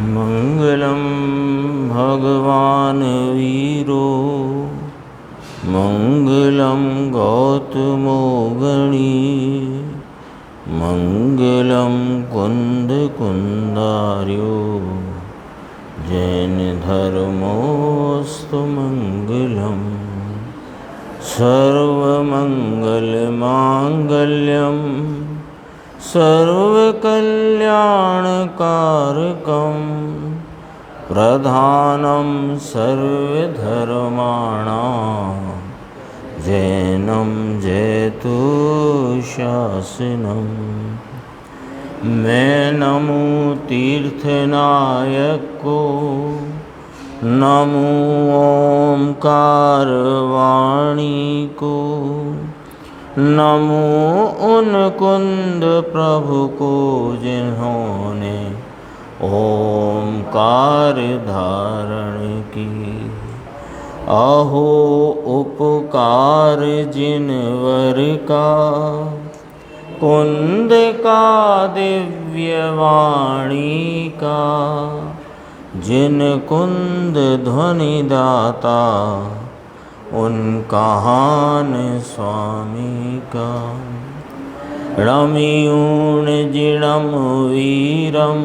मंगलम भगवान वीरो मंगलम गौतमो गणी मंगलम कुंद कुंदार्यो जैन धर्मोस्तु मंगलम सर्वमंगल मांगल्यम सर्वकल्याणकारकं प्रधानं सर्वधर्माणां जैनं जयतु शासनम्। मैं नमो तीर्थनायक को, नमो ओंकार वाणी को, नमो उन कुंद प्रभु को जिन्होंने ओंकार धारण की। अहो उपकार जिनवर का, कुंद का दिव्य वाणी का, जिन कुंद ध्वनि दाता उनका हान स्वामी का। रमियूण जिणम वीरम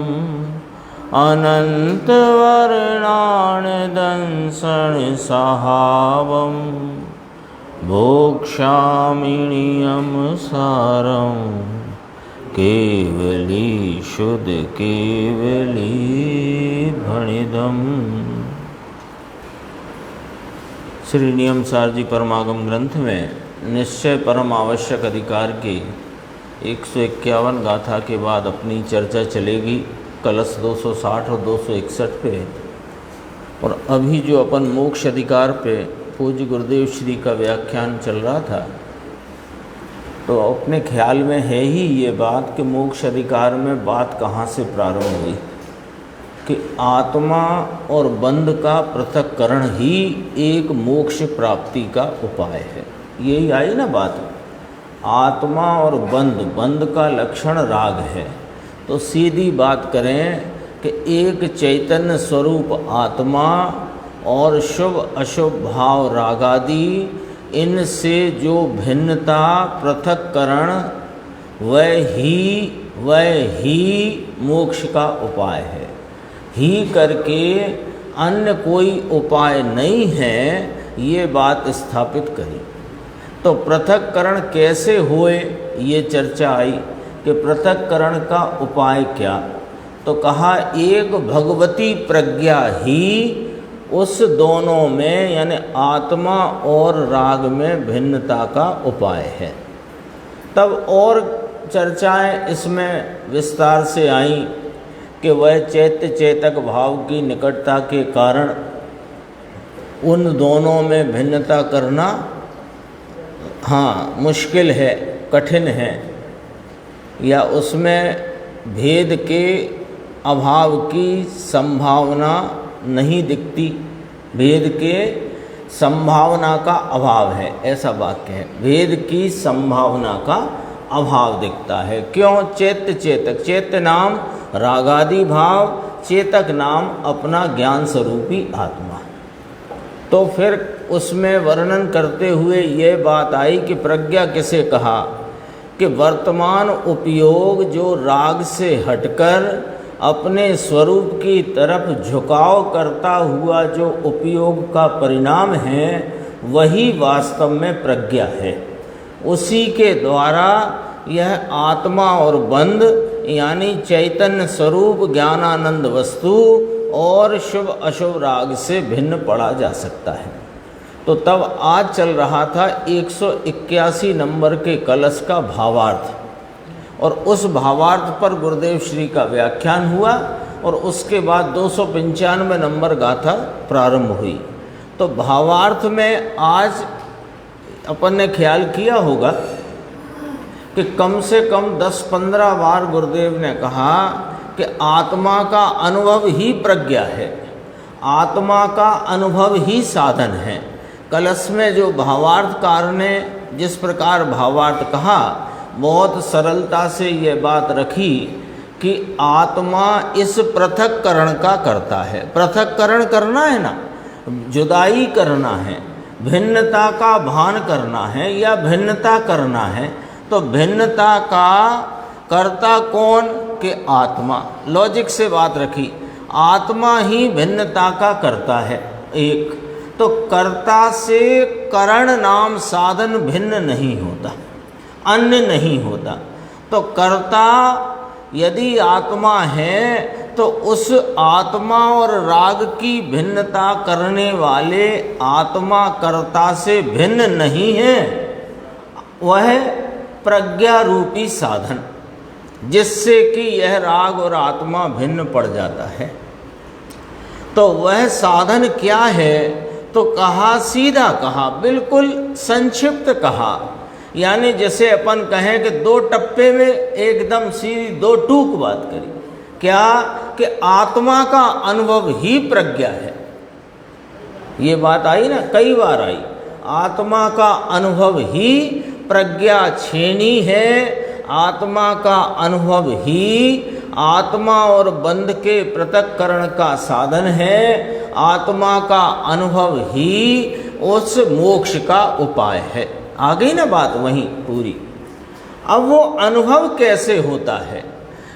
अनंत वर्णान दंसन सहावम भोक्षामिणियम सारम केवली शुद्ध केवली भणिदम। श्री नियम सार जी परमागम ग्रंथ में निश्चय परम आवश्यक अधिकार के 151 गाथा के बाद अपनी चर्चा चलेगी कलश 260 और 261 पे। और अभी जो अपन मोक्ष अधिकार पे पूज्य गुरुदेव श्री का व्याख्यान चल रहा था, तो अपने ख्याल में है ही ये बात कि मोक्ष अधिकार में बात कहाँ से प्रारंभ हुई कि आत्मा और बंध का पृथक्करण ही एक मोक्ष प्राप्ति का उपाय है। यही आई ना बात। आत्मा और बंध का लक्षण राग है। तो सीधी बात करें कि एक चैतन्य स्वरूप आत्मा और शुभ अशुभ भाव रागादि, इनसे जो भिन्नता पृथक्करण वह ही मोक्ष का उपाय है। ही करके अन्य कोई उपाय नहीं है, ये बात स्थापित करी। तो पृथक्करण कैसे हुए ये चर्चा आई कि पृथक्करण का उपाय क्या। तो कहा एक भगवती प्रज्ञा ही उस दोनों में यानी आत्मा और राग में भिन्नता का उपाय है। तब और चर्चाएं इसमें विस्तार से आईं कि वह चैत्य चेतक भाव की निकटता के कारण उन दोनों में भिन्नता करना मुश्किल है, कठिन है, या उसमें भेद के अभाव की संभावना नहीं दिखती। भेद के संभावना का अभाव है, ऐसा वाक्य है। भेद की संभावना का अभाव दिखता है। क्यों? चैत्य चेतक, चैत्य नाम रागादि भाव, चेतक नाम अपना ज्ञान स्वरूपी आत्मा। तो फिर उसमें वर्णन करते हुए ये बात आई कि प्रज्ञा किसे कहा कि वर्तमान उपयोग जो राग से हटकर अपने स्वरूप की तरफ झुकाव करता हुआ जो उपयोग का परिणाम है, वही वास्तव में प्रज्ञा है। उसी के द्वारा यह आत्मा और बंध यानी चैतन्य स्वरूप ज्ञानानंद वस्तु और शुभ अशुभ राग से भिन्न पड़ा जा सकता है। तो तब आज चल रहा था 181 नंबर के कलश का भावार्थ, और उस भावार्थ पर गुरुदेव श्री का व्याख्यान हुआ और उसके बाद 295 नंबर गाथा प्रारंभ हुई। तो भावार्थ में आज अपन ने ख्याल किया होगा कि कम से कम 10-15 बार गुरुदेव ने कहा कि आत्मा का अनुभव ही प्रज्ञा है, आत्मा का अनुभव ही साधन है। कलश में जो भावार्थकार ने जिस प्रकार भावार्थ कहा, बहुत सरलता से ये बात रखी कि आत्मा इस पृथक्करण का करता है। पृथक्करण करना है ना, जुदाई करना है, भिन्नता का भान करना है या भिन्नता करना है। तो भिन्नता का कर्ता कौन? कि आत्मा। लॉजिक से बात रखी, आत्मा ही भिन्नता का करता है। एक तो कर्ता से करण नाम साधन भिन्न नहीं होता, अन्य नहीं होता। तो कर्ता यदि आत्मा है तो उस आत्मा और राग की भिन्नता करने वाले आत्मा कर्ता से भिन्न नहीं है। वह प्रज्ञा रूपी साधन जिससे कि यह राग और आत्मा भिन्न पड़ जाता है। तो वह साधन क्या है? तो कहा, सीधा कहा, बिल्कुल संक्षिप्त कहा। यानी जैसे अपन कहें कि दो टप्पे में एकदम सीधी दो टूक बात करी। क्या? कि आत्मा का अनुभव ही प्रज्ञा है। ये बात आई ना, कई बार आई। आत्मा का अनुभव ही प्रज्ञा छेनी है। आत्मा का अनुभव ही आत्मा और बंध के पृथक्करण का साधन है। आत्मा का अनुभव ही उस मोक्ष का उपाय है। आ गई ना बात वहीं पूरी। अब वो अनुभव कैसे होता है,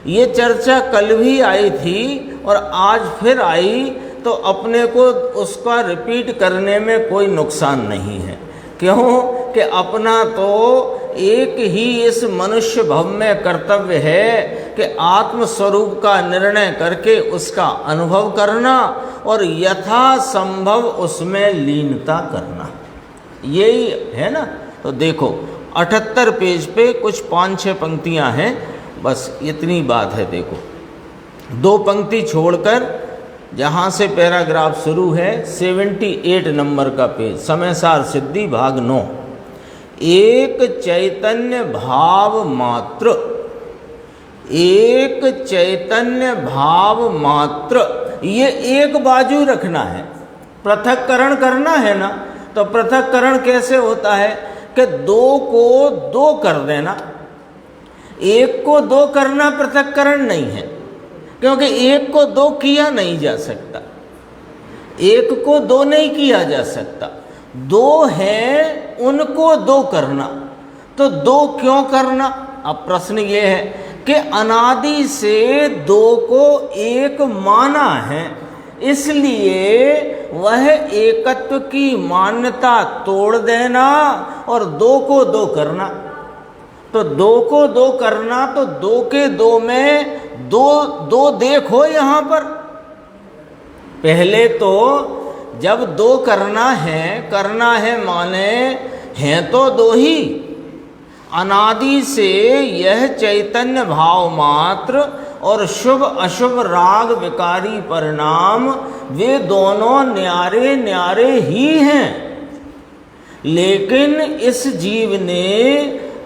ये चर्चा कल भी आई थी और आज फिर आई, तो अपने को उसका रिपीट करने में कोई नुकसान नहीं है। क्यों? कि अपना तो एक ही इस मनुष्य भव में कर्तव्य है कि आत्म स्वरूप का निर्णय करके उसका अनुभव करना और यथासंभव उसमें लीनता करना। यही है ना। तो देखो 78 पेज पे कुछ 5-6 पंक्तियां हैं, बस इतनी बात है। देखो 2 पंक्ति छोड़कर जहाँ से पैराग्राफ शुरू है 78 नंबर का पेज, समय सार सिद्धि भाग 9। एक चैतन्य भाव मात्र, एक चैतन्य भाव मात्र, ये एक बाजू रखना है। पृथक्करण करना है ना, तो पृथक्करण कैसे होता है कि 2 को 2 कर देना। एक को 2 करना पृथक्करण नहीं है, क्योंकि एक को 2 किया नहीं जा सकता, एक को 2 नहीं किया जा सकता। 2 है, उनको 2 करना। तो 2 क्यों करना? अब प्रश्न ये है कि अनादि से 2 को एक माना है, इसलिए वह एकत्व की मान्यता तोड़ देना और 2 को 2 करना। तो 2 को 2 करना, तो 2 के 2 में 2 देखो यहाँ पर। पहले तो जब 2 करना है माने हैं तो 2 ही। अनादि से यह चैतन्य भाव मात्र और शुभ अशुभ राग विकारी परिणाम, वे दोनों न्यारे न्यारे ही हैं। लेकिन इस जीव ने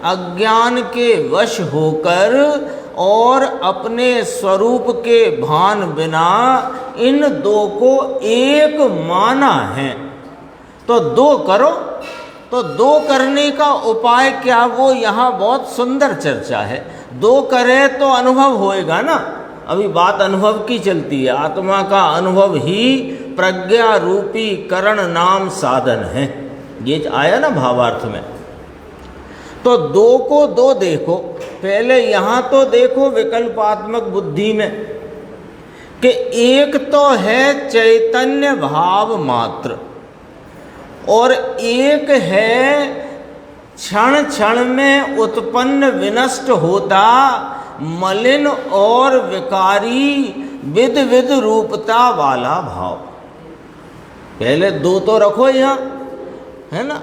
अज्ञान के वश होकर और अपने स्वरूप के भान बिना इन 2 को एक माना है। तो 2 करो। तो 2 करने का उपाय क्या, वो यहाँ बहुत सुंदर चर्चा है। 2 करे तो अनुभव होएगा ना। अभी बात अनुभव की चलती है। आत्मा का अनुभव ही प्रज्ञा रूपी करण नाम साधन है। ये आया ना भावार्थ में। तो 2 को 2 देखो। पहले यहाँ तो देखो विकल्पात्मक बुद्धि में कि एक तो है चैतन्य भाव मात्र और एक है क्षण क्षण में उत्पन्न विनष्ट होता मलिन और विकारी विद विद रूपता वाला भाव। पहले 2 तो रखो यहाँ, है ना।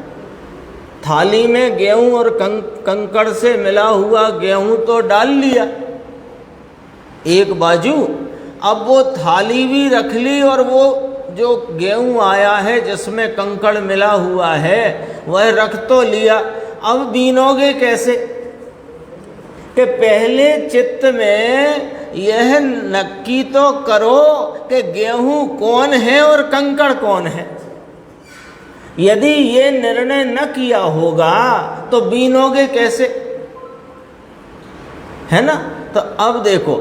थाली में गेहूं और कंकड़ से मिला हुआ गेहूं तो डाल लिया एक बाजू। अब वो थाली भी रख ली और वो जो गेहूं आया है जिसमें कंकड़ मिला हुआ है वह रख तो लिया। अब बीनोगे कैसे? कि पहले चित्त में यह नक्की तो करो कि गेहूं कौन है और कंकड़ कौन है। यदि ये निर्णय न किया होगा तो बीनोगे कैसे, है ना। तो अब देखो,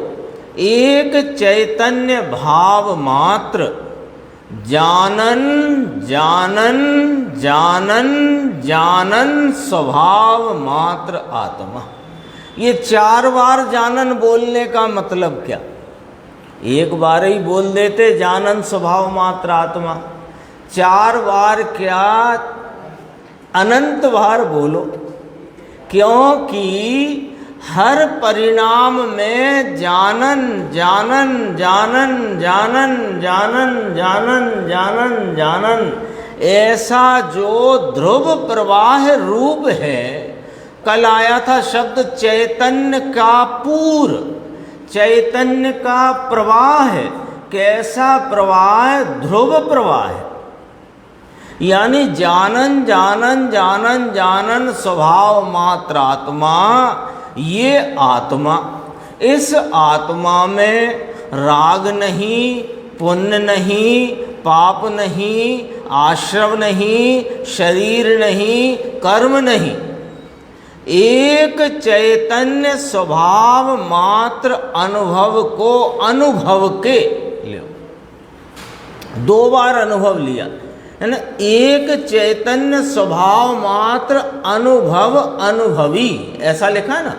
एक चैतन्य भाव मात्र जानन जानन जानन जानन स्वभाव मात्र आत्मा। ये 4 बार जानन बोलने का मतलब क्या? एक बार ही बोल देते जानन स्वभाव मात्र आत्मा, 4 बार क्या, अनंत बार बोलो, क्योंकि हर परिणाम में जानन जानन जानन जानन जानन जानन जानन जानन ऐसा जो ध्रुव प्रवाह रूप है। कल आया था शब्द चैतन्य का पूर, चैतन्य का प्रवाह है। कैसा प्रवाह? ध्रुव प्रवाह है। यानी जानन जानन जानन जानन स्वभाव मात्र आत्मा, ये आत्मा, इस आत्मा में राग नहीं, पुण्य नहीं, पाप नहीं, आश्रव नहीं, शरीर नहीं, कर्म नहीं, एक चैतन्य स्वभाव मात्र अनुभव को अनुभव के लो। 2 बार अनुभव लिया है ना। एक चैतन्य स्वभाव मात्र अनुभव अनुभवी, ऐसा लिखा है ना।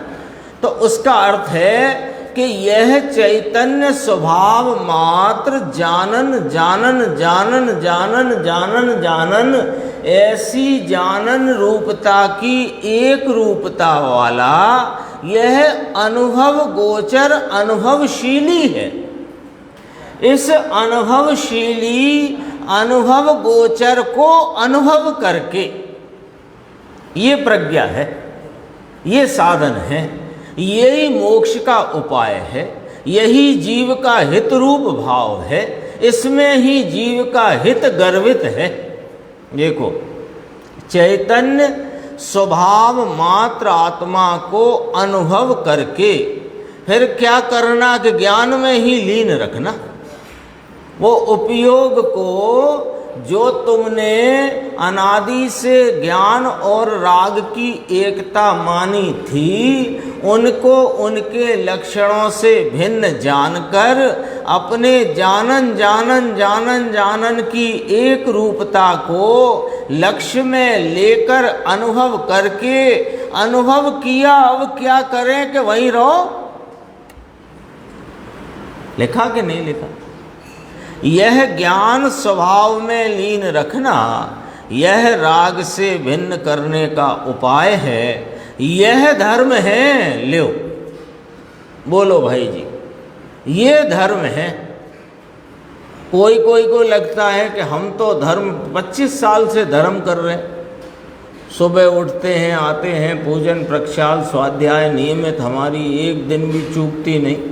तो उसका अर्थ है कि यह चैतन्य स्वभाव मात्र जानन जानन जानन जानन जानन जानन ऐसी जानन रूपता की एक रूपता वाला यह अनुभव गोचर अनुभवशीली है। इस अनुभवशीली अनुभव गोचर को अनुभव करके, ये प्रज्ञा है, ये साधन है, यही मोक्ष का उपाय है, यही जीव का हित रूप भाव है, इसमें ही जीव का हित गर्वित है। देखो, चैतन्य स्वभाव मात्र आत्मा को अनुभव करके फिर क्या करना कि ज्ञान में ही लीन रखना। वो उपयोग को जो तुमने अनादि से ज्ञान और राग की एकता मानी थी, उनको उनके लक्षणों से भिन्न जानकर अपने जानन जानन जानन जानन की एक रूपता को लक्ष्य में लेकर अनुभव करके अनुभव किया। अब क्या करें कि वहीं रहो। लिखा कि नहीं लिखा? यह ज्ञान स्वभाव में लीन रखना, यह राग से भिन्न करने का उपाय है, यह धर्म है। लो बोलो भाई जी, ये धर्म है। कोई को लगता है कि हम तो धर्म 25 साल से धर्म कर रहे हैं, सुबह उठते हैं, आते हैं, पूजन प्रक्षाल स्वाध्याय नियमित, हमारी एक दिन भी चूकती नहीं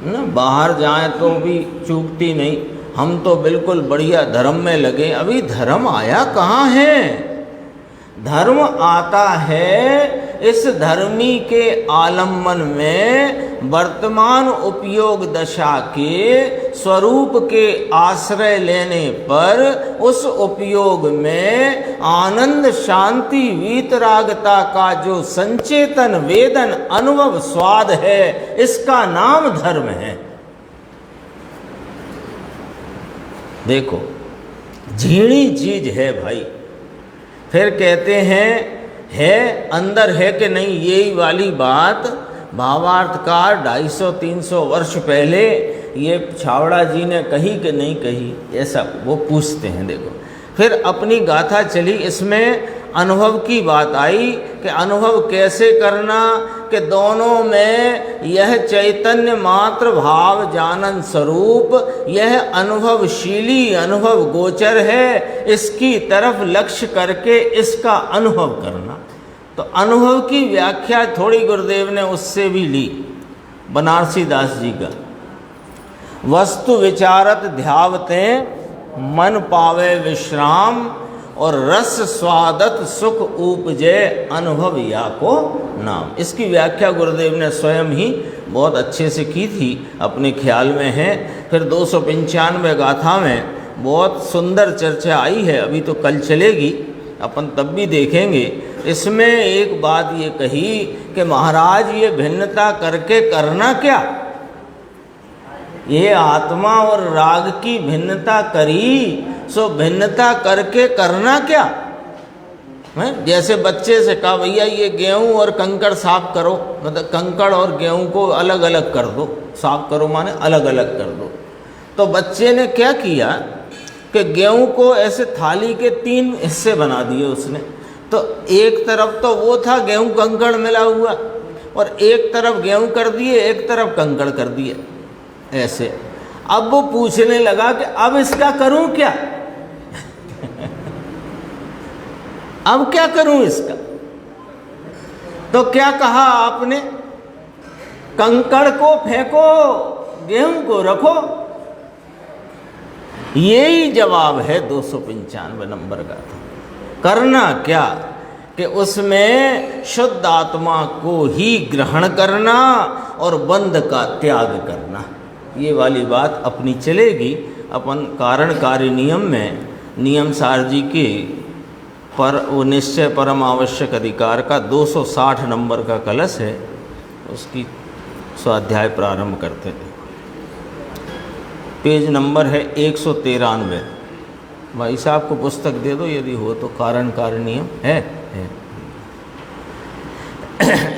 ना, बाहर जाएं तो भी चूकती नहीं, हम तो बिल्कुल बढ़िया धर्म में लगे। अभी धर्म आया कहाँ है? धर्म आता है इस धर्मी के आलम्बन में वर्तमान उपयोग दशा के स्वरूप के आश्रय लेने पर उस उपयोग में आनंद शांति वीतरागता का जो संचेतन वेदन अनुभव स्वाद है, इसका नाम धर्म है। देखो, झीणी चीज है भाई। फिर कहते हैं है अंदर है कि नहीं, यही वाली बात भावार्थकार 250-300 वर्ष पहले ये छावड़ा जी ने कही कि नहीं कही, ऐसा वो पूछते हैं। देखो, फिर अपनी गाथा चली, इसमें अनुभव की बात आई कि अनुभव कैसे करना, कि दोनों में यह चैतन्य मात्र भाव जानन स्वरूप यह अनुभवशीली अनुभव गोचर है, इसकी तरफ लक्ष्य करके इसका अनुभव करना। तो अनुभव की व्याख्या थोड़ी गुरुदेव ने उससे भी ली, बनारसी दास जी का। वस्तु विचारत ध्यावते मन पावे विश्राम, और रस स्वादत सुख उपजे अनुभव या को नाम। इसकी व्याख्या गुरुदेव ने स्वयं ही बहुत अच्छे से की थी, अपने ख्याल में है। फिर 295 गाथा में बहुत सुंदर चर्चा आई है, अभी तो कल चलेगी, अपन तब भी देखेंगे। इसमें एक बात ये कही कि महाराज ये भिन्नता करके करना क्या, ये आत्मा और राग की भिन्नता करी, सो भिन्नता करके करना क्या है। जैसे बच्चे से कहा भैया ये गेहूं और कंकड़ साफ करो, मतलब कंकड़ और गेहूं को अलग अलग कर दो, साफ करो माने अलग अलग कर दो। तो बच्चे ने क्या किया कि गेहूं को ऐसे थाली के 3 हिस्से बना दिए उसने। तो एक तरफ तो वो था गेहूं कंकड़ मिला हुआ, और एक तरफ गेहूं कर दिए, एक तरफ कंकड़ कर दिए ऐसे। अब वो पूछने लगा कि अब इसका करूं क्या अब क्या करूं इसका। तो क्या कहा आपने, कंकड़ को फेंको, गेहूं को रखो। यही जवाब है 295 नंबर का था। करना क्या कि उसमें शुद्ध आत्मा को ही ग्रहण करना और बंध का त्याग करना। ये वाली बात अपनी चलेगी। अपन कारण कार्य नियम में नियम सार जी के पर वो निश्चय परम आवश्यक अधिकार का 260 नंबर का कलश है, उसकी स्वाध्याय प्रारंभ करते थे। पेज नंबर है 193। भाई साहब को पुस्तक दे दो यदि हो तो, कारण कार्य नियम है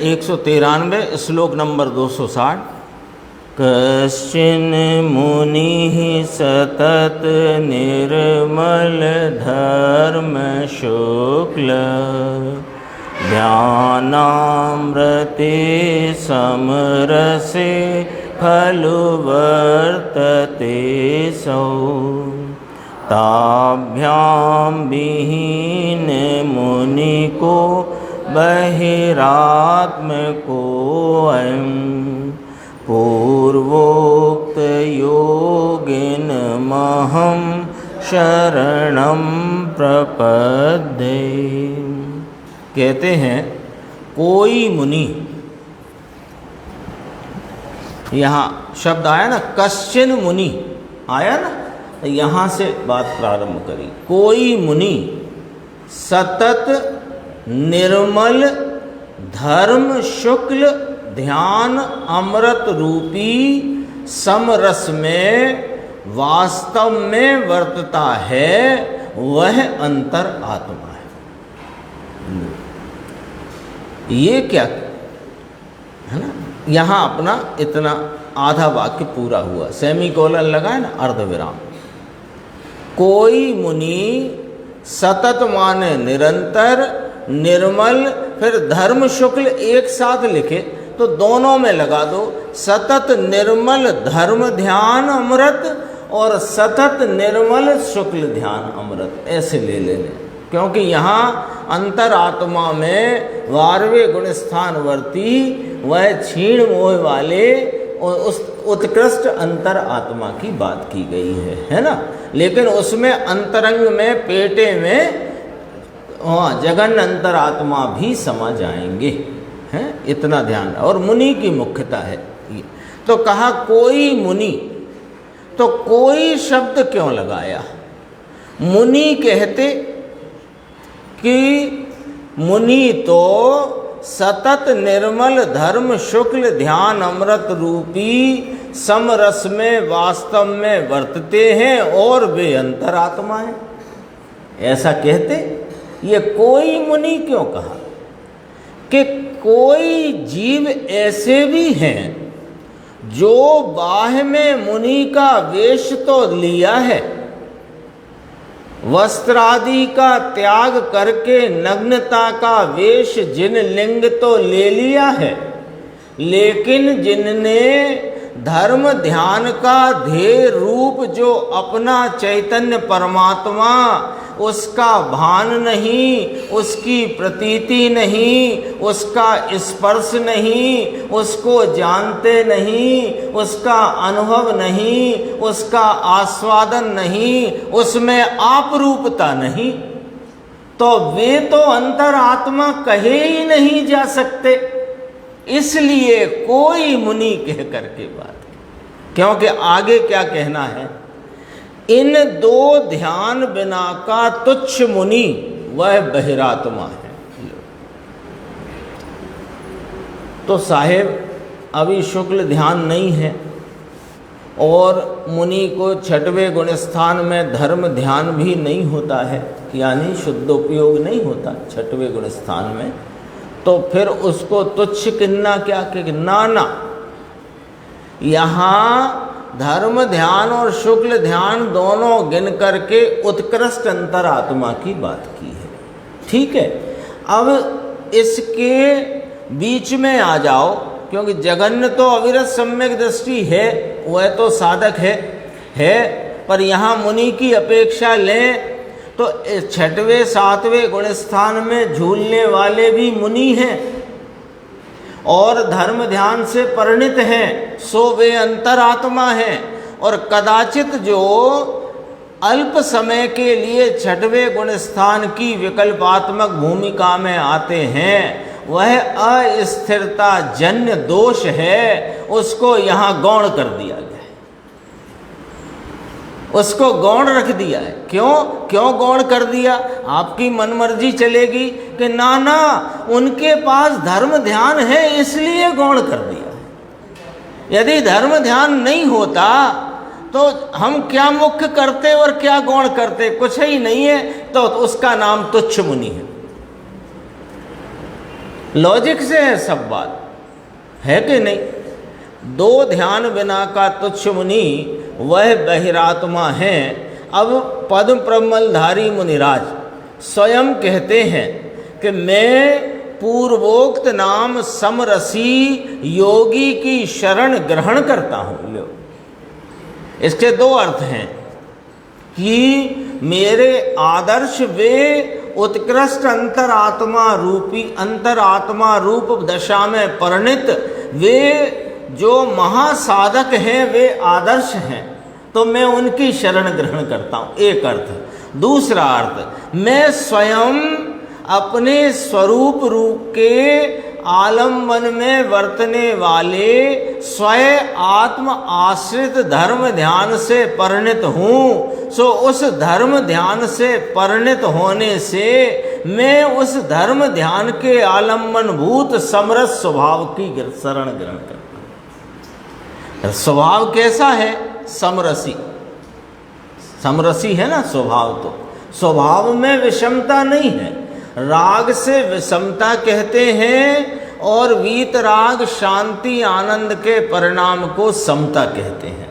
193 श्लोक नंबर 260। कश्चिन मुनि सतत निर्मल धर्म शुक्ल ध्यानामृते समरसे खलु वर्तते सौ ताभ्यां विहीन मुनि को बहिरात्म को अयं पूर्वोक्त योगिन महं शरणं प्रपद्ये। कहते हैं कोई मुनि, यहाँ शब्द आया ना, कश्चिन मुनि आया ना, तो यहाँ से बात प्रारंभ करी। कोई मुनि सतत निर्मल धर्म शुक्ल ध्यान अमृत रूपी समरस में वास्तव में वर्तता है, वह अंतर आत्मा है। ये क्या है ना, यहाँ अपना इतना आधा वाक्य पूरा हुआ, सेमीकोलन लगा है ना, अर्धविराम। कोई मुनि सतत माने निरंतर, निर्मल, फिर धर्म शुक्ल एक साथ लिखे तो दोनों में लगा दो, सतत निर्मल धर्म ध्यान अमृत और सतत निर्मल शुक्ल ध्यान अमृत, ऐसे ले लेने। क्योंकि यहाँ अंतरात्मा में 12वें गुण स्थानवर्ती वह क्षीण मोह वाले उस उत्कृष्ट अंतर आत्मा की बात की गई है ना। लेकिन उसमें अंतरंग में पेटे में जगन अंतरात्मा भी समा जाएंगे, हैं, इतना ध्यान। और मुनि की मुख्यता है ये। तो कहा कोई मुनि, तो कोई शब्द क्यों लगाया? मुनि कहते कि मुनि तो सतत निर्मल धर्म शुक्ल ध्यान अमृत रूपी समरस में वास्तव में वर्तते हैं और वे अंतरात्मा हैं, ऐसा कहते। ये कोई मुनि क्यों कहा? कि कोई जीव ऐसे भी हैं जो बाह्य में मुनि का वेश तो लिया है, वस्त्रादि का त्याग करके नग्नता का वेश जिन लिंग तो ले लिया है, लेकिन जिनने धर्म ध्यान का ध्येय रूप जो अपना चैतन्य परमात्मा, उसका भान नहीं, उसकी प्रतीति नहीं, उसका स्पर्श नहीं, उसको जानते नहीं, उसका अनुभव नहीं, उसका आस्वादन नहीं, उसमें आप रूपता नहीं, तो वे तो अंतरात्मा कहे ही नहीं जा सकते। इसलिए कोई मुनि कह करके बात, क्योंकि आगे क्या कहना है, इन दो ध्यान बिना का तुच्छ मुनि वह बहिरात्मा है। तो साहेब अभी शुक्ल ध्यान नहीं है और मुनि को छठवें गुण स्थान में धर्म ध्यान भी नहीं होता है, यानी शुद्धोपयोग नहीं होता छठवें गुण स्थान में, तो फिर उसको तुच्छ किन्ना क्या कि ना। यहाँ धर्म ध्यान और शुक्ल ध्यान दोनों गिन करके उत्कृष्ट अंतरात्मा की बात की है। ठीक है, अब इसके बीच में आ जाओ, क्योंकि जगन्य तो अविरत सम्यक दृष्टि है, वह तो साधक है, पर यहाँ मुनि की अपेक्षा लें तो छठवें सातवें गुण स्थान में झूलने वाले भी मुनि हैं और धर्म ध्यान से परिणित हैं, सो वे अंतरात्मा हैं। और कदाचित जो अल्प समय के लिए छठवें गुण स्थान की विकल्पात्मक भूमिका में आते हैं, वह अस्थिरता जन्य दोष है, उसको यहाँ गौण कर दिया गया है, उसको गौण रख दिया है। क्यों गौण कर दिया? आपकी मनमर्जी चलेगी कि ना उनके पास धर्म ध्यान है इसलिए गौण कर दिया है। यदि धर्म ध्यान नहीं होता तो हम क्या मुख्य करते और क्या गौण करते, कुछ ही नहीं है, तो उसका नाम तुच्छ मुनि है। लॉजिक से है सब बात, है कि नहीं? दो ध्यान बिना का तुच्छ मुनि वह बहिरात्मा है। अब पद्म प्रमलधारी मुनिराज स्वयं कहते हैं कि मैं पूर्वोक्त नाम समरसी योगी की शरण ग्रहण करता हूँ। लो, इसके दो अर्थ हैं कि मेरे आदर्श वे उत्कृष्ट अंतरात्मा रूप दशा में परिणित वे जो महासाधक हैं, वे आदर्श हैं, तो मैं उनकी शरण ग्रहण करता हूँ, एक अर्थ। दूसरा अर्थ, मैं स्वयं अपने स्वरूप रूप के आलम्बन में वर्तने वाले स्वयं आत्म आश्रित धर्म ध्यान से परिणित हूँ। सो उस धर्म ध्यान से परिणित होने से मैं उस धर्म ध्यान के आलम्बन भूत समरस स्वभाव की शरण ग्रहण करता हूँ। स्वभाव कैसा है? समरसी है ना स्वभाव, तो स्वभाव में विषमता नहीं है। राग से विषमता कहते हैं और वीतराग शांति आनंद के परिणाम को समता कहते हैं।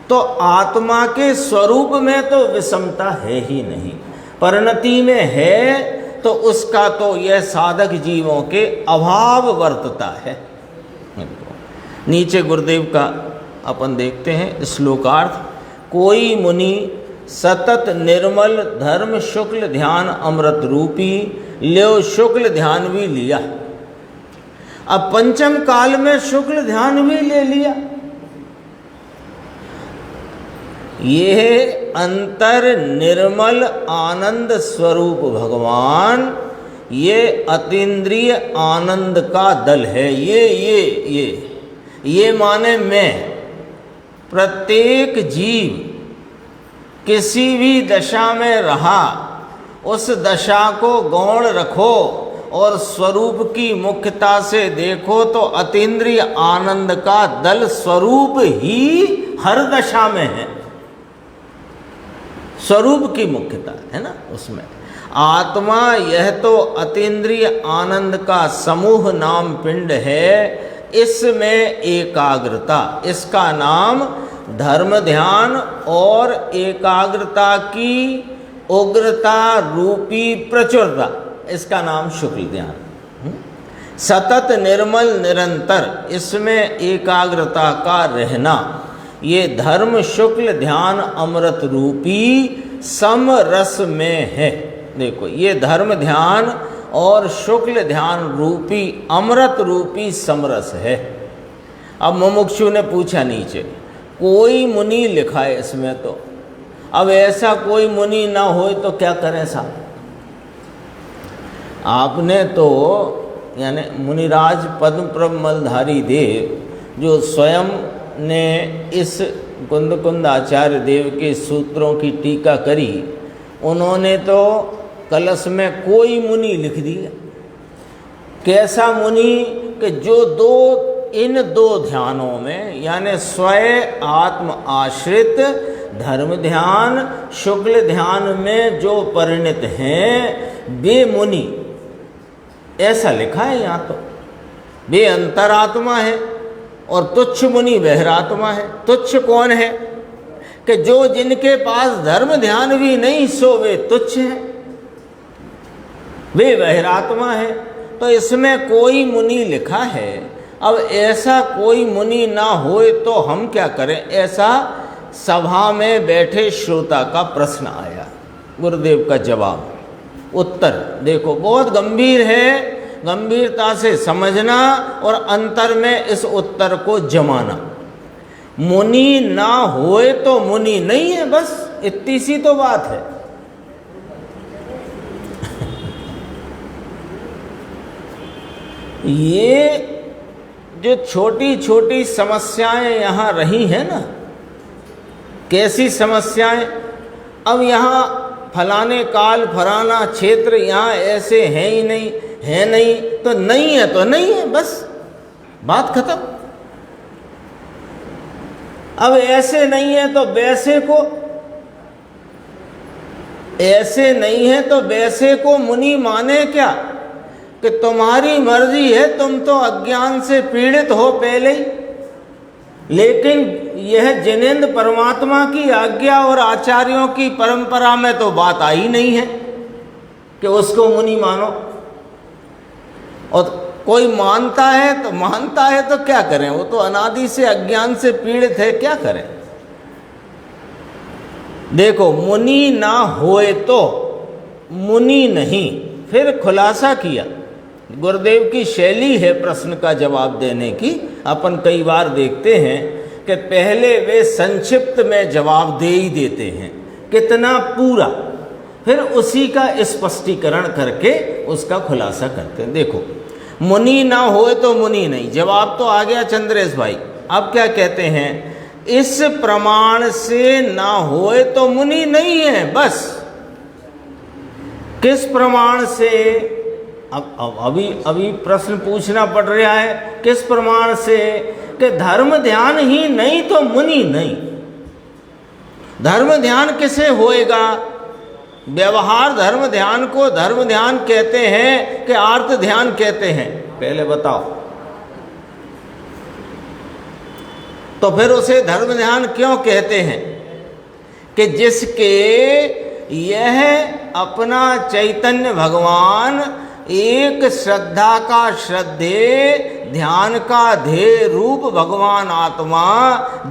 तो आत्मा के स्वरूप में तो विषमता है ही नहीं, परिणति में है तो उसका तो यह साधक जीवों के अभाव वर्तता है। नीचे गुरुदेव का अपन देखते हैं श्लोकार्थ। कोई मुनि सतत निर्मल धर्म शुक्ल ध्यान अमृत रूपी ल्यो शुक्ल ध्यान भी लिया। अब पंचम काल में शुक्ल ध्यान भी ले लिया। ये अंतर निर्मल आनंद स्वरूप भगवान, ये अतीन्द्रिय आनंद का दल है। ये माने मैं, प्रत्येक जीव किसी भी दशा में रहा, उस दशा को गौण रखो और स्वरूप की मुख्यता से देखो तो अतीन्द्रिय आनंद का दल स्वरूप ही हर दशा में है। स्वरूप की मुख्यता है ना उसमें। आत्मा यह तो अतीन्द्रिय आनंद का समूह नाम पिंड है, इसमें एकाग्रता, इसका नाम धर्म ध्यान और एकाग्रता की उग्रता रूपी प्रचुरता, इसका नाम शुक्ल ध्यान। सतत निर्मल निरंतर, इसमें एकाग्रता का रहना, ये धर्म शुक्ल ध्यान अमृत रूपी समरस में है। देखो, ये धर्म ध्यान और शुक्ल ध्यान रूपी अमृत रूपी समरस है। अब मुमुक्षु ने पूछा नीचे, कोई मुनि लिखा है इसमें, तो अब ऐसा कोई मुनि ना हो तो क्या करें साहब? आपने तो यानी मुनिराज पद्म प्रमलधारी देव जो स्वयं ने इस कुंद आचार्य देव के सूत्रों की टीका करी, उन्होंने तो कलश में कोई मुनि लिख दिया। कैसा मुनि कि जो इन दो ध्यानों में, यानी स्वयं आत्म आश्रित धर्म ध्यान, शुक्ल ध्यान में जो परिणत हैं वे मुनि, ऐसा लिखा है यहाँ। तो वे अंतरात्मा है और तुच्छ मुनि बहिरात्मा है। तुच्छ कौन है कि जो जिनके पास धर्म ध्यान भी नहीं सो वे तुच्छ हैं, वे बहिरात्मा है। तो इसमें कोई मुनि लिखा है। अब ऐसा कोई मुनि ना होए तो हम क्या करें, ऐसा सभा में बैठे श्रोता का प्रश्न आया। गुरुदेव का जवाब, उत्तर देखो बहुत गंभीर है, गंभीरता से समझना और अंतर में इस उत्तर को जमाना। मुनि ना होए तो मुनि नहीं है, बस इतनी सी तो बात है। ये जो छोटी छोटी समस्याएं यहाँ रही हैं ना, कैसी समस्याएं। अब यहाँ फलाने काल फलाना क्षेत्र यहाँ ऐसे हैं ही नहीं, है नहीं तो नहीं है, तो नहीं है, बस बात खत्म। अब ऐसे नहीं है तो वैसे को, ऐसे नहीं है तो वैसे को मुनि माने क्या कि तुम्हारी मर्जी है, तुम तो अज्ञान से पीड़ित हो पहले ही, लेकिन यह जिनेंद्र परमात्मा की आज्ञा और आचार्यों की परंपरा में तो बात आई नहीं है कि उसको मुनि मानो। और कोई मानता है तो क्या करें, वो तो अनादि से अज्ञान से पीड़ित है, क्या करें। देखो, मुनि ना होए तो मुनि नहीं, फिर खुलासा किया। गुरुदेव की शैली है प्रश्न का जवाब देने की। अपन कई बार देखते हैं कि पहले वे संक्षिप्त में जवाब दे ही देते हैं, कितना पूरा, फिर उसी का स्पष्टीकरण करके उसका खुलासा करते हैं। देखो, मुनि ना होए तो मुनि नहीं, जवाब तो आ गया चंद्रेश भाई। अब क्या कहते हैं, इस प्रमाण से ना होए तो मुनि नहीं है, बस। किस प्रमाण से, अब अभी प्रश्न पूछना पड़ रहा है, किस प्रमाण से कि धर्म ध्यान ही नहीं तो मुनि नहीं। धर्म ध्यान किसे होएगा, व्यवहार धर्म ध्यान को धर्म ध्यान कहते हैं कि आर्त ध्यान कहते हैं, पहले बताओ। तो फिर उसे धर्म ध्यान क्यों कहते हैं कि जिसके यह अपना चैतन्य भगवान एक श्रद्धा का श्रद्धेय, ध्यान का ध्येय रूप भगवान आत्मा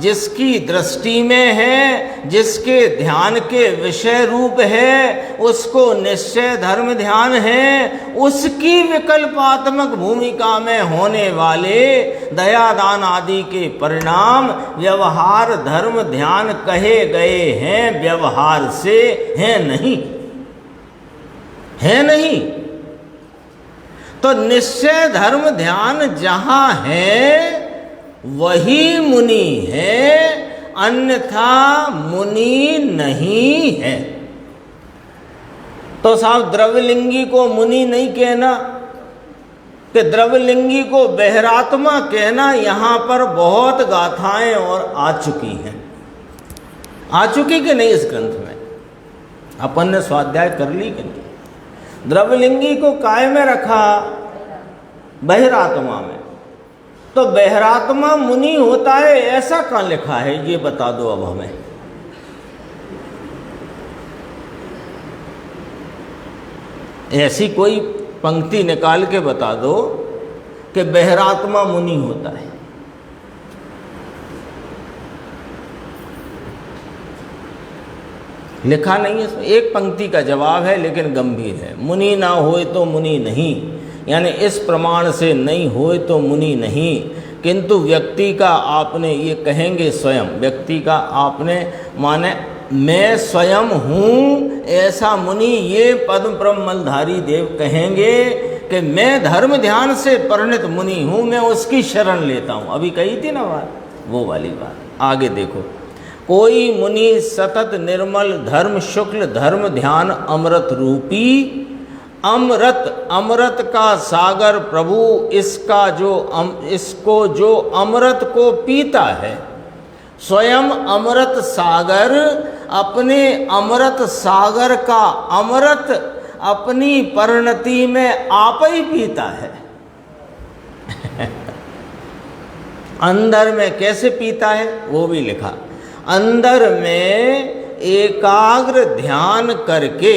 जिसकी दृष्टि में है, जिसके ध्यान के विषय रूप है, उसको निश्चय धर्म ध्यान है। उसकी विकल्पात्मक भूमिका में होने वाले दया दान आदि के परिणाम व्यवहार धर्म ध्यान कहे गए हैं, व्यवहार से है नहीं, है नहीं। तो निश्चय धर्म ध्यान जहां है वही मुनि है, अन्यथा मुनि नहीं है। तो साहब द्रव्यलिंगी को मुनि नहीं कहना कि द्रव्यलिंगी को बहिरात्मा कहना, यहां पर बहुत गाथाएं और आ चुकी हैं। आ चुकी कि नहीं इस ग्रंथ में, अपन ने स्वाध्याय कर ली कि नहीं। द्रव्यलिंगी को काय में रखा, बहिरात्मा में। तो बहिरात्मा मुनि होता है, ऐसा कहाँ लिखा है ये बता दो अब हमें। ऐसी कोई पंक्ति निकाल के बता दो कि बहिरात्मा मुनि होता है। लिखा नहीं है, एक पंक्ति का जवाब है लेकिन गंभीर है। मुनि ना होए तो मुनि नहीं, यानी इस प्रमाण से नहीं होए तो मुनि नहीं, किंतु व्यक्ति का आपने ये कहेंगे स्वयं, व्यक्ति का आपने माने मैं स्वयं हूँ ऐसा मुनि, ये पद्म ब्रह्मलधारी देव कहेंगे कि मैं धर्म ध्यान से परिणत मुनि हूँ, मैं उसकी शरण लेता हूँ। अभी कही थी ना बात, वो वाली बात। आगे देखो, कोई मुनि सतत निर्मल धर्म शुक्ल धर्म ध्यान अमृत रूपी अमृत अमृत का सागर प्रभु इसको जो अमृत को पीता है, स्वयं अमृत सागर अपने अमृत सागर का अमृत अपनी परिणति में आप ही पीता है। अंदर में कैसे पीता है वो भी लिखा। अंदर में एकाग्र ध्यान करके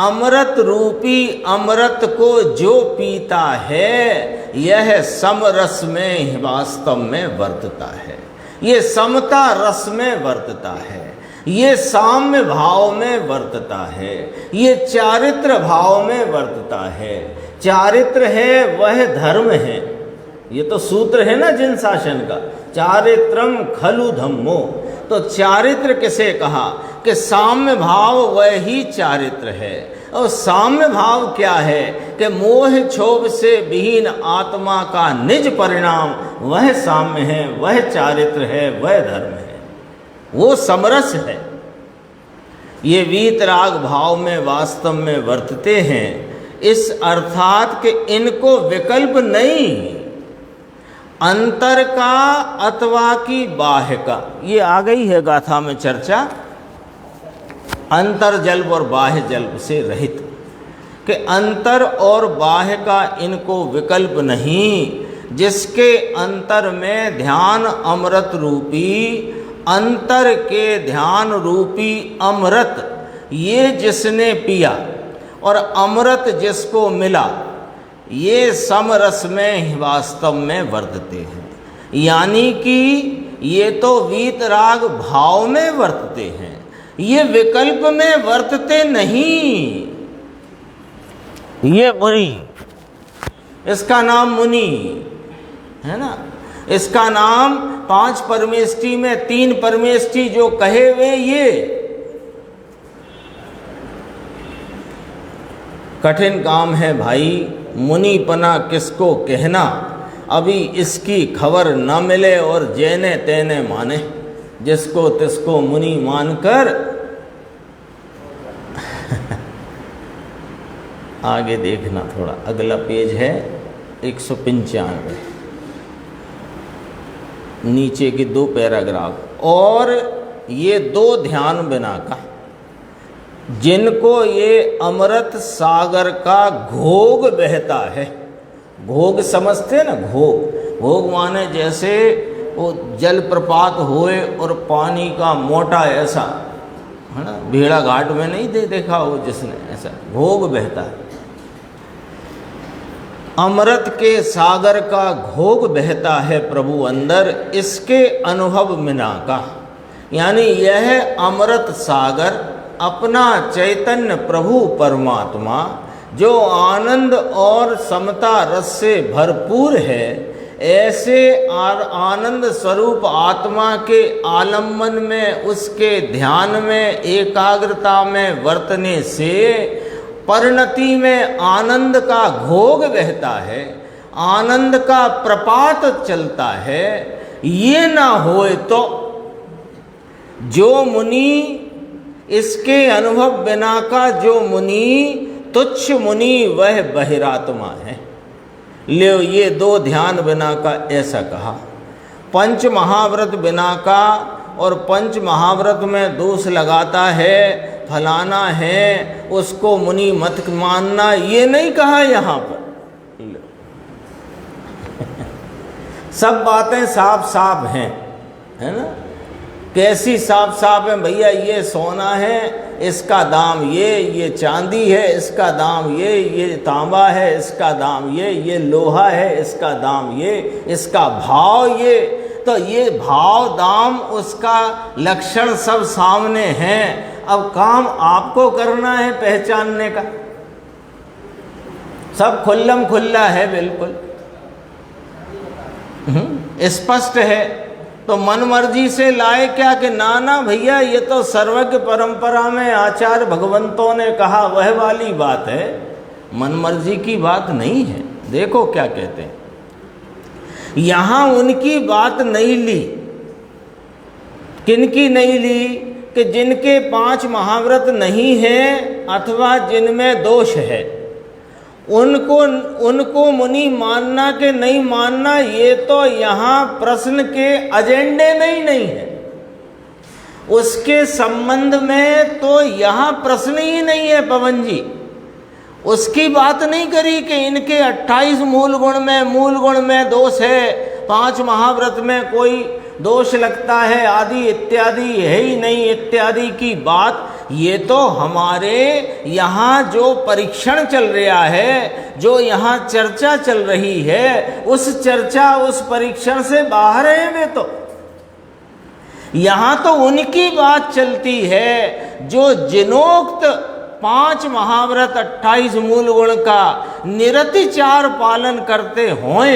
अमृत रूपी अमृत को जो पीता है, यह समरस में वास्तव में वर्तता है, ये समता रस में वर्तता है, ये साम्य भाव में वर्तता है, ये चारित्र भाव में वर्तता है। चारित्र है वह धर्म है, ये तो सूत्र है ना जिन शासन का, चारित्रम खलु धम्मो। तो चारित्र किसे कहा कि साम्य भाव वह ही चारित्र है। और साम्य भाव क्या है कि मोह क्षोभ से विहीन आत्मा का निज परिणाम वह साम्य है, वह चारित्र है, वह धर्म है, वो समरस है। ये वीतराग भाव में वास्तव में वर्तते हैं, इस अर्थात कि इनको विकल्प नहीं, अंतर का अथवा की बाह्य का, ये आ गई है गाथा में चर्चा, अंतर जल्प और बाह्य जल्प से रहित, कि अंतर और बाह्य का इनको विकल्प नहीं। जिसके अंतर में ध्यान अमृत रूपी, अंतर के ध्यान रूपी अमृत ये जिसने पिया और अमृत जिसको मिला, ये समरस में वास्तव में वर्तते हैं। यानी कि ये तो वीतराग भाव में वर्तते हैं, ये विकल्प में वर्तते नहीं। ये मुनि, इसका नाम मुनि है ना, इसका नाम 5 परमेष्टि में 3 परमेष्टि जो कहे हुए, ये कठिन काम है भाई। मुनिपना किसको कहना, अभी इसकी खबर न मिले और जैने तैने माने, जिसको तिसको मुनि मानकर आगे देखना थोड़ा, अगला पेज है 195, नीचे के 2 पैराग्राफ। और ये 2 ध्यान बिना का, जिनको ये अमृत सागर का घोग बहता है, घोग समझते हैं ना, घोग, घोग माने जैसे वो जलप्रपात होए और पानी का मोटा ऐसा है ना, भेड़ा घाट में नहीं देखा हो जिसने, ऐसा घोग बहता है। अमृत के सागर का घोग बहता है प्रभु अंदर, इसके अनुभव बिना का। यानी यह अमृत सागर अपना चैतन्य प्रभु परमात्मा जो आनंद और समता रस से भरपूर है, ऐसे आनंद स्वरूप आत्मा के आलम्बन में, उसके ध्यान में, एकाग्रता में वर्तने से परिणति में आनंद का घोग बहता है, आनंद का प्रपात चलता है। ये ना होए तो जो मुनि, इसके अनुभव बिना का जो मुनि, तुच्छ मुनि वह बहिरात्मा है। ले ये 2 ध्यान बिना का ऐसा कहा। पंच महाव्रत बिना का, और पंच महाव्रत में दोष लगाता है, फलाना है, उसको मुनि मत मानना, ये नहीं कहा यहाँ पर। सब बातें साफ साफ हैं, है ना। कैसी साफ साफ है भैया, ये सोना है इसका दाम ये चांदी है इसका दाम ये तांबा है इसका दाम ये लोहा है इसका दाम ये, इसका भाव ये। तो ये भाव दाम उसका लक्षण सब सामने हैं। अब काम आपको करना है पहचानने का, सब खुल्लम खुल्ला है, बिल्कुल स्पष्ट है। तो मन मर्जी से लाए क्या कि ना भैया ये तो सर्वज्ञ परंपरा में आचार्य भगवंतों ने कहा वह वाली बात है, मन मर्जी की बात नहीं है। देखो क्या कहते हैं, यहाँ उनकी बात नहीं ली किनकी नहीं ली? कि जिनके 5 महाव्रत नहीं हैं अथवा जिनमें दोष है, उनको मुनि मानना कि नहीं मानना ये तो यहाँ प्रश्न के एजेंडे में ही नहीं है। उसके संबंध में तो यहाँ प्रश्न ही नहीं है। पवन जी उसकी बात नहीं करी कि इनके 28 मूल गुण में दोष है, 5 महाव्रत में कोई दोष लगता है आदि इत्यादि है ही नहीं इत्यादि की बात। ये तो हमारे यहाँ जो परीक्षण चल रहा है, जो यहाँ चर्चा चल रही है, उस चर्चा उस परीक्षण से बाहर है। वे तो यहाँ तो उनकी बात चलती है जो जिनोक्त 5 महाव्रत 28 मूल गुण का निरतिचार पालन करते हों,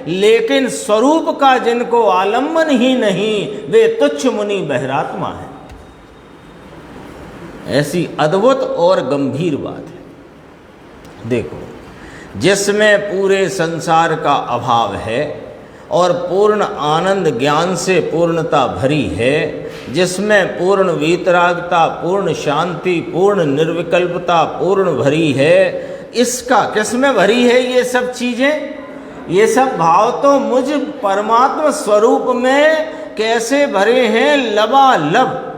लेकिन स्वरूप का जिनको आलम्बन ही नहीं, वे तुच्छ मुनि बहिरात्मा है। ऐसी अद्भुत और गंभीर बात है। देखो, जिसमें पूरे संसार का अभाव है और पूर्ण आनंद ज्ञान से पूर्णता भरी है, जिसमें पूर्ण वीतरागता, पूर्ण शांति, पूर्ण निर्विकल्पता पूर्ण भरी है, इसका किसमें भरी है? ये सब चीजें, ये सब भाव तो मुझ परमात्मा स्वरूप में कैसे भरे हैं? लबालब।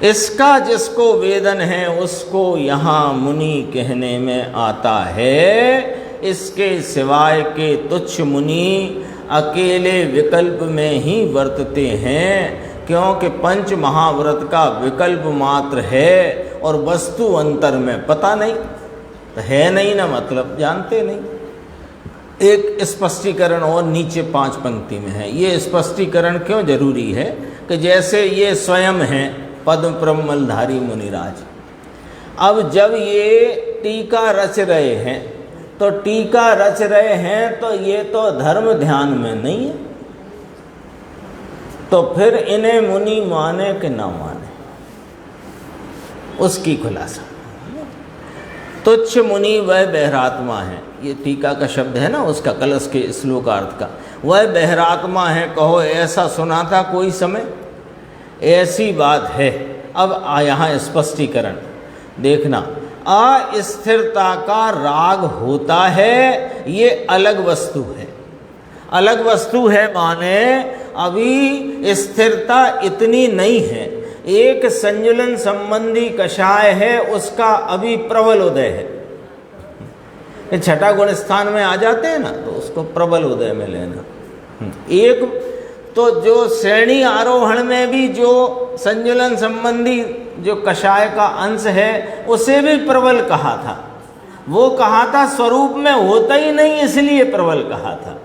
इसका जिसको वेदन है उसको यहाँ मुनि कहने में आता है। इसके सिवाय के तुच्छ मुनि अकेले विकल्प में ही वर्तते हैं, क्योंकि 5 महाव्रत का विकल्प मात्र है और वस्तु अंतर में पता नहीं, तो है नहीं ना, मतलब जानते नहीं। एक स्पष्टीकरण और नीचे 5 पंक्ति में है। ये स्पष्टीकरण क्यों जरूरी है? कि जैसे ये स्वयं हैं पद्म प्रमलधारी मुनिराज, अब जब ये टीका रच रहे हैं तो टीका रच रहे हैं तो ये तो धर्म ध्यान में नहीं है, तो फिर इन्हें मुनि माने कि ना माने, उसकी खुलासा। तुच्छ मुनि वह बहिरात्मा है, ये टीका का शब्द है ना उसका, कलश के श्लोकार्थ का, वह बहिरात्मा है कहो ऐसा सुना था कोई समय, ऐसी बात है। अब यहाँ स्पष्टीकरण देखना, अस्थिरता का राग होता है, ये अलग वस्तु है। अलग वस्तु है माने अभी स्थिरता इतनी नहीं है। एक संजुलन संबंधी कषाय है, उसका अभी प्रबल उदय है। ये छठा गुण स्थान में आ जाते हैं ना, तो उसको प्रबल उदय में लेना। एक तो जो श्रेणी आरोहण में भी जो संजुलन संबंधी जो कषाय का अंश है, उसे भी प्रबल कहा था। वो कहा था स्वरूप में होता ही नहीं, इसलिए प्रबल कहा था।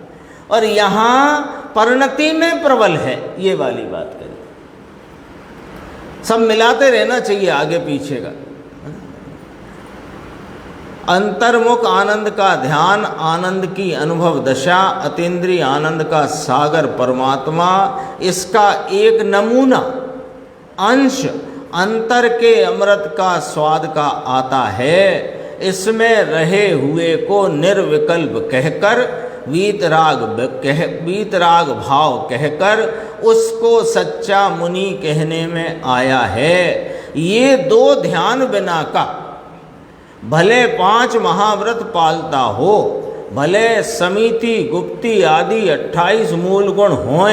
और यहाँ परिणति में प्रबल है, ये वाली बात करी। सब मिलाते रहना चाहिए आगे पीछे का। अंतर्मुख आनंद का ध्यान, आनंद की अनुभव दशा, अतीन्द्रिय आनंद का सागर परमात्मा, इसका एक नमूना अंश अंतर के अमृत का स्वाद का आता है। इसमें रहे हुए को निर्विकल्प कहकर, वीतराग भाव कहकर उसको सच्चा मुनि कहने में आया है। ये 2 ध्यान बिना का भले 5 महाव्रत पालता हो, भले समिति गुप्ती आदि 28 मूल गुण हों,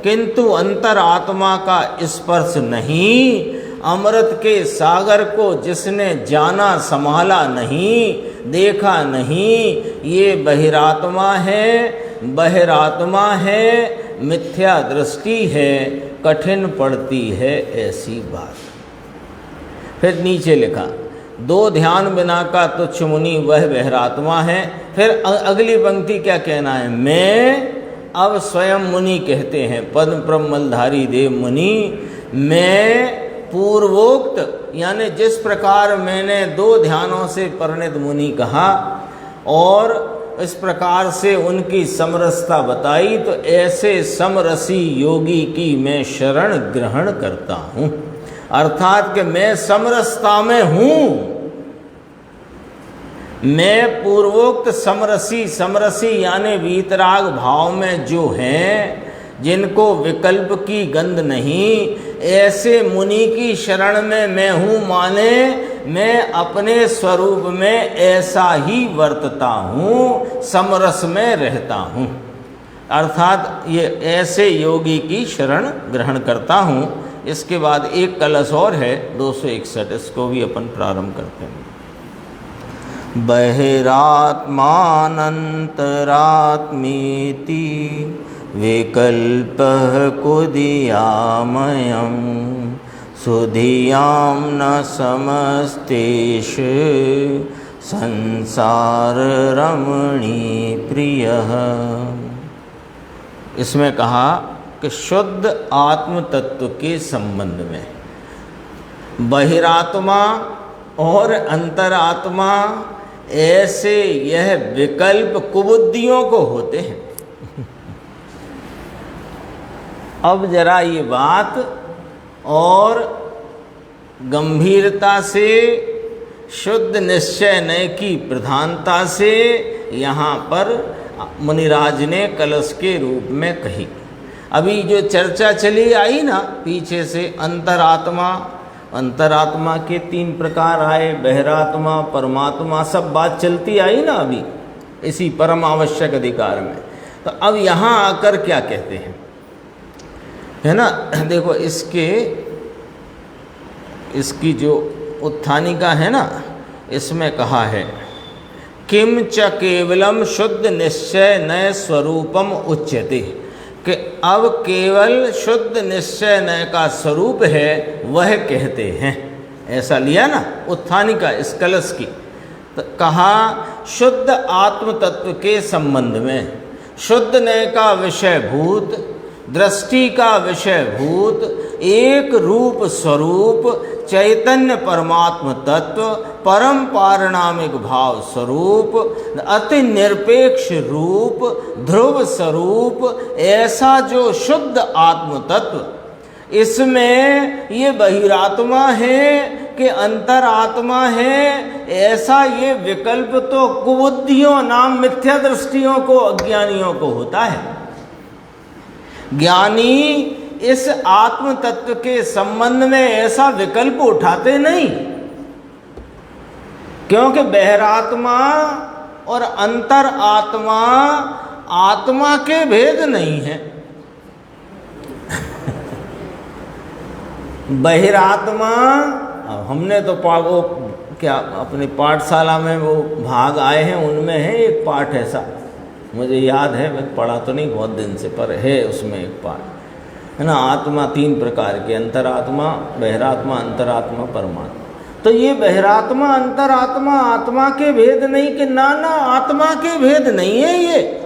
किंतु अंतर आत्मा का स्पर्श नहीं, अमृत के सागर को जिसने जाना संभाला नहीं, देखा नहीं, ये बहिरात्मा है, बहिरात्मा है, मिथ्या दृष्टि है, कठिन पड़ती है ऐसी बात। फिर नीचे लिखा, 2 ध्यान बिना का तुच्छ मुनि वह बहिरात्मा है। फिर अगली पंक्ति क्या कहना है? मैं अब स्वयं मुनि कहते हैं, पद्म प्रमलधारी देव मुनि, मैं पूर्वोक्त यानी जिस प्रकार मैंने 2 ध्यानों से परिणत मुनि कहा और इस प्रकार से उनकी समरसता बताई, तो ऐसे समरसी योगी की मैं शरण ग्रहण करता हूँ। अर्थात कि मैं समरसता में हूँ, मैं पूर्वोक्त समरसी यानी वीतराग भाव में जो हैं, जिनको विकल्प की गंध नहीं, ऐसे मुनि की शरण में मैं हूँ, माने मैं अपने स्वरूप में ऐसा ही वर्तता हूँ, समरस में रहता हूँ। अर्थात ये ऐसे योगी की शरण ग्रहण करता हूँ। इसके बाद एक कलश और है 261, इसको भी अपन प्रारंभ करते हैं। बहिरात्मानंतरात्मेति विकल्पः कुदियामयं सुधियां न समस्तेष संसार रमणी प्रियः। इसमें कहा कि शुद्ध आत्म तत्व के संबंध में बहिरात्मा और अंतरात्मा ऐसे यह विकल्प कुबुद्धियों को होते हैं। अब जरा ये बात और गंभीरता से, शुद्ध निश्चय नय की प्रधानता से यहाँ पर मुनिराज ने कलश के रूप में कही। अभी जो चर्चा चली आई ना पीछे से, अंतरात्मा के 3 प्रकार आए, बहिरात्मा, परमात्मा, सब बात चलती आई ना अभी इसी परम आवश्यक अधिकार में। तो अब यहाँ आकर क्या कहते हैं, है ना, देखो इसकी जो उत्थानिका है ना, इसमें कहा है किम च केवलम शुद्ध निश्चय नय स्वरूपम उच्यते, कि अब केवल शुद्ध निश्चय नय का स्वरूप है वह कहते हैं। ऐसा लिया ना उत्थानिका इस कलश की। तो कहा शुद्ध आत्म तत्व के संबंध में शुद्ध नय का विषय भूत, दृष्टि का विषय भूत, एक रूप स्वरूप चैतन्य परमात्म तत्व, परम पारणामिक भाव स्वरूप, अति निरपेक्ष रूप, ध्रुव स्वरूप, ऐसा जो शुद्ध आत्म तत्व, इसमें ये बहिरात्मा है कि अंतरात्मा है, ऐसा ये विकल्प तो कुबुद्धियों नाम मिथ्या दृष्टियों को, अज्ञानियों को होता है। ज्ञानी इस आत्म तत्व के संबंध में ऐसा विकल्प उठाते नहीं, क्योंकि बहिरात्मा और अंतरात्मा आत्मा के भेद नहीं है। बहिरात्मा, हमने तो वो क्या अपनी पाठशाला में वो भाग आए हैं, उनमें है एक पाठ ऐसा, मुझे याद है, मैं पढ़ा तो नहीं बहुत दिन से, पर है उसमें एक पाठ, है ना, आत्मा 3 प्रकार के, अंतरात्मा, बहिरात्मा, अंतरात्मा, परमात्मा। तो ये बहिरात्मा अंतरात्मा आत्मा के भेद नहीं, कि ना आत्मा के भेद नहीं है, ये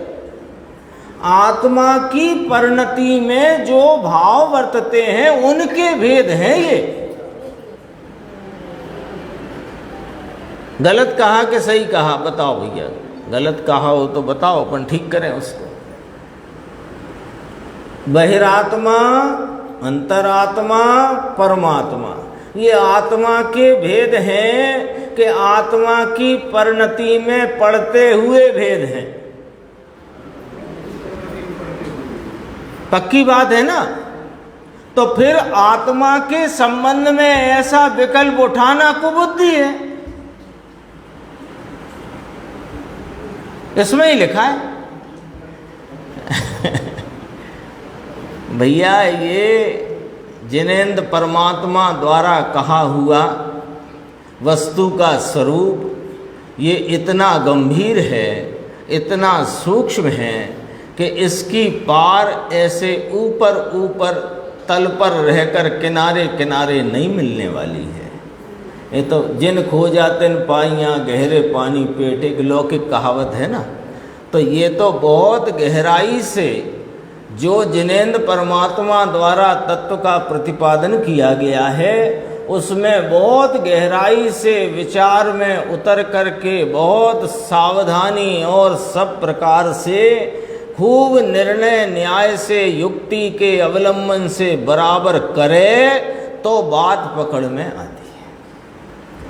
आत्मा की परिणति में जो भाव वर्तते हैं उनके भेद हैं। ये गलत कहा कि सही कहा, बताओ भैया, गलत कहा हो तो बताओ, अपन ठीक करें उसको। बहिरात्मा, अंतरात्मा, परमात्मा, ये आत्मा के भेद हैं कि आत्मा की परिणति में पड़ते हुए भेद हैं। पक्की बात है ना। तो फिर आत्मा के संबंध में ऐसा विकल्प उठाना कुबुद्धि है, इसमें ही लिखा है। भैया ये जिनेंद्र परमात्मा द्वारा कहा हुआ वस्तु का स्वरूप ये इतना गंभीर है, इतना सूक्ष्म है कि इसकी पार ऐसे ऊपर ऊपर तल पर रहकर किनारे किनारे नहीं मिलने वाली है। ये तो जिन खो जाते न पाइयाँ गहरे पानी पेट, एक लौकिक कहावत है ना। तो ये तो बहुत गहराई से जो जिनेंद्र परमात्मा द्वारा तत्व का प्रतिपादन किया गया है, उसमें बहुत गहराई से विचार में उतर करके बहुत सावधानी और सब प्रकार से खूब निर्णय न्याय से युक्ति के अवलंबन से बराबर करे तो बात पकड़ में आती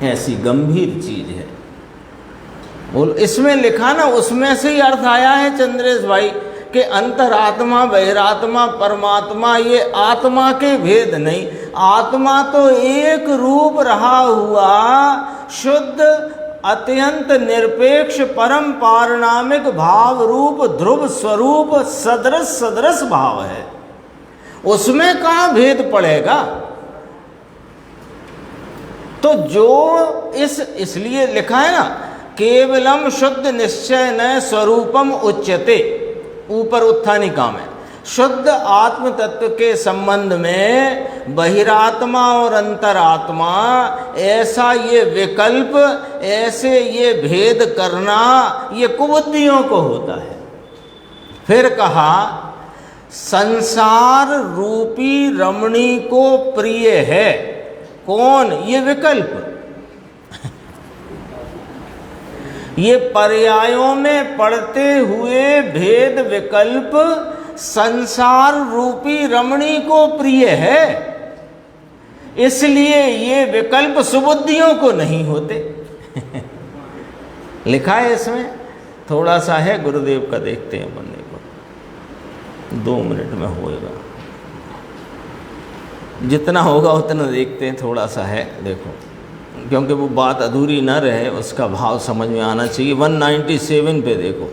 है। ऐसी गंभीर चीज है। बोल इसमें लिखा ना, उसमें से ही अर्थ आया है चंद्रेश भाई कि अंतरात्मा, बहिरात्मा, परमात्मा ये आत्मा के भेद नहीं। आत्मा तो एक रूप रहा हुआ शुद्ध अत्यंत निरपेक्ष परम पारणामिक भाव रूप ध्रुव स्वरूप सदृश सदृश भाव है, उसमें कहाँ भेद पड़ेगा। तो जो इसलिए लिखा है ना, केवलम शुद्ध निश्चय न स्वरूपम उच्यते, ऊपर उत्थानिका में शुद्ध आत्म तत्व के संबंध में बहिरात्मा और अंतरात्मा ऐसा ये विकल्प, ऐसे ये भेद करना, ये कुबुद्धियों को होता है। फिर कहा संसार रूपी रमणी को प्रिय है कौन? ये विकल्प। ये पर्यायों में पढ़ते हुए भेद विकल्प संसार रूपी रमणी को प्रिय है, इसलिए ये विकल्प सुबुद्धियों को नहीं होते। लिखा है इसमें, थोड़ा सा है गुरुदेव का, देखते हैं बनने को, 2 मिनट में होएगा, जितना होगा उतना देखते हैं, थोड़ा सा है देखो, क्योंकि वो बात अधूरी ना रहे, उसका भाव समझ में आना चाहिए। 197 पे देखो,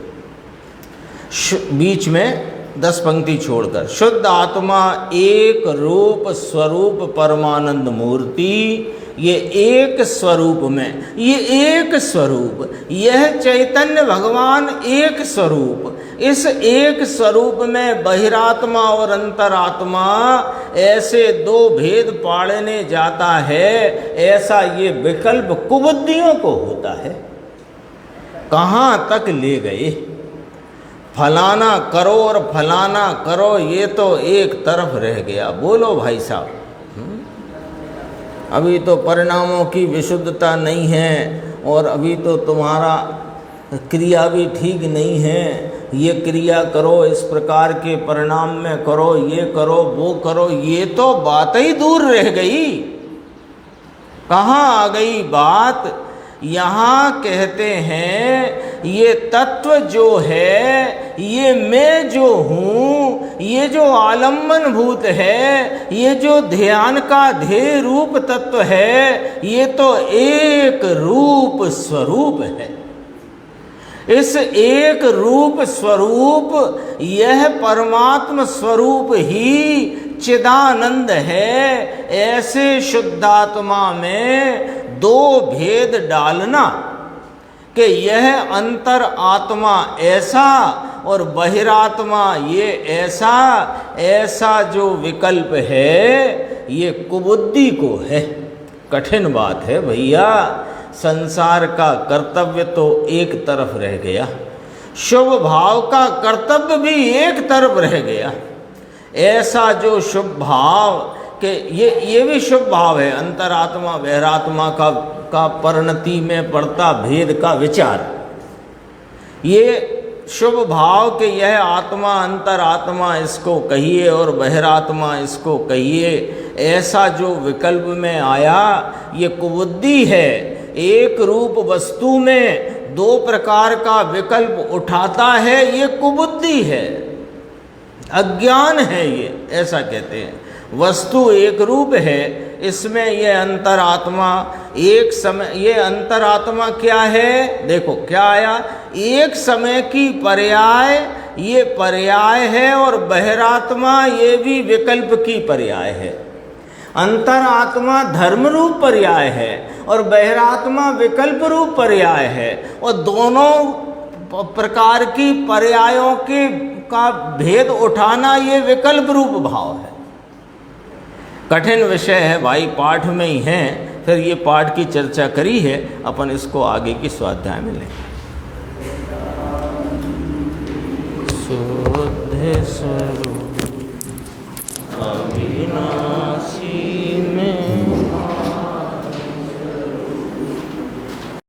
बीच में 10 पंक्ति छोड़कर, शुद्ध आत्मा एक रूप स्वरूप परमानंद मूर्ति, ये एक स्वरूप में, ये एक स्वरूप, यह चैतन्य भगवान एक स्वरूप, इस एक स्वरूप में बहिरात्मा और अंतरात्मा ऐसे 2 भेद पाड़ने जाता है, ऐसा ये विकल्प कुबुद्धियों को होता है। कहाँ तक ले गए, फलाना करो और फलाना करो, ये तो एक तरफ रह गया। बोलो भाई साहब, अभी तो परिणामों की विशुद्धता नहीं है, और अभी तो तुम्हारा क्रिया भी ठीक नहीं है, ये क्रिया करो, इस प्रकार के परिणाम में करो, ये करो, वो करो, ये तो बात ही दूर रह गई। कहाँ आ गई बात? यहाँ कहते हैं ये तत्व जो है, ये मैं जो हूँ, ये जो आलम्बन भूत है, ये जो ध्यान का ध्येय रूप तत्व है, ये तो एक रूप स्वरूप है। इस एक रूप स्वरूप, यह परमात्म स्वरूप ही चिदानंद है। ऐसे शुद्धात्मा में 2 भेद डालना कि यह अंतर आत्मा ऐसा और बहिरात्मा ये ऐसा, ऐसा जो विकल्प है, ये कुबुद्धि को है। कठिन बात है भैया। संसार का कर्तव्य तो एक तरफ रह गया, शुभ भाव का कर्तव्य भी एक तरफ रह गया। ऐसा जो शुभ भाव कि ये भी शुभ भाव है, अंतरात्मा बहिरात्मा का परिणति में पड़ता भेद का विचार, ये शुभ भाव कि यह आत्मा अंतरात्मा इसको कहिए और बहिरात्मा इसको कहिए, ऐसा जो विकल्प में आया, ये कुबुद्धि है। एक रूप वस्तु में 2 प्रकार का विकल्प उठाता है, ये कुबुद्धि है, अज्ञान है ये, ऐसा कहते हैं। वस्तु एक रूप है, इसमें ये अंतरात्मा एक समय, ये अंतरात्मा क्या है? देखो क्या आया, एक समय की पर्याय, ये पर्याय है, और बहिरात्मा ये भी विकल्प की पर्याय है। अंतरात्मा धर्म रूप पर्याय है और बहिरात्मा विकल्प रूप पर्याय है, और दोनों प्रकार की पर्यायों के का भेद उठाना ये विकल्प रूप भाव है। कठिन विषय है भाई, पाठ में ही है, फिर ये पाठ की चर्चा करी है, अपन इसको आगे की स्वाध्याय में लें। शुद्ध स्वरूप अविनाशी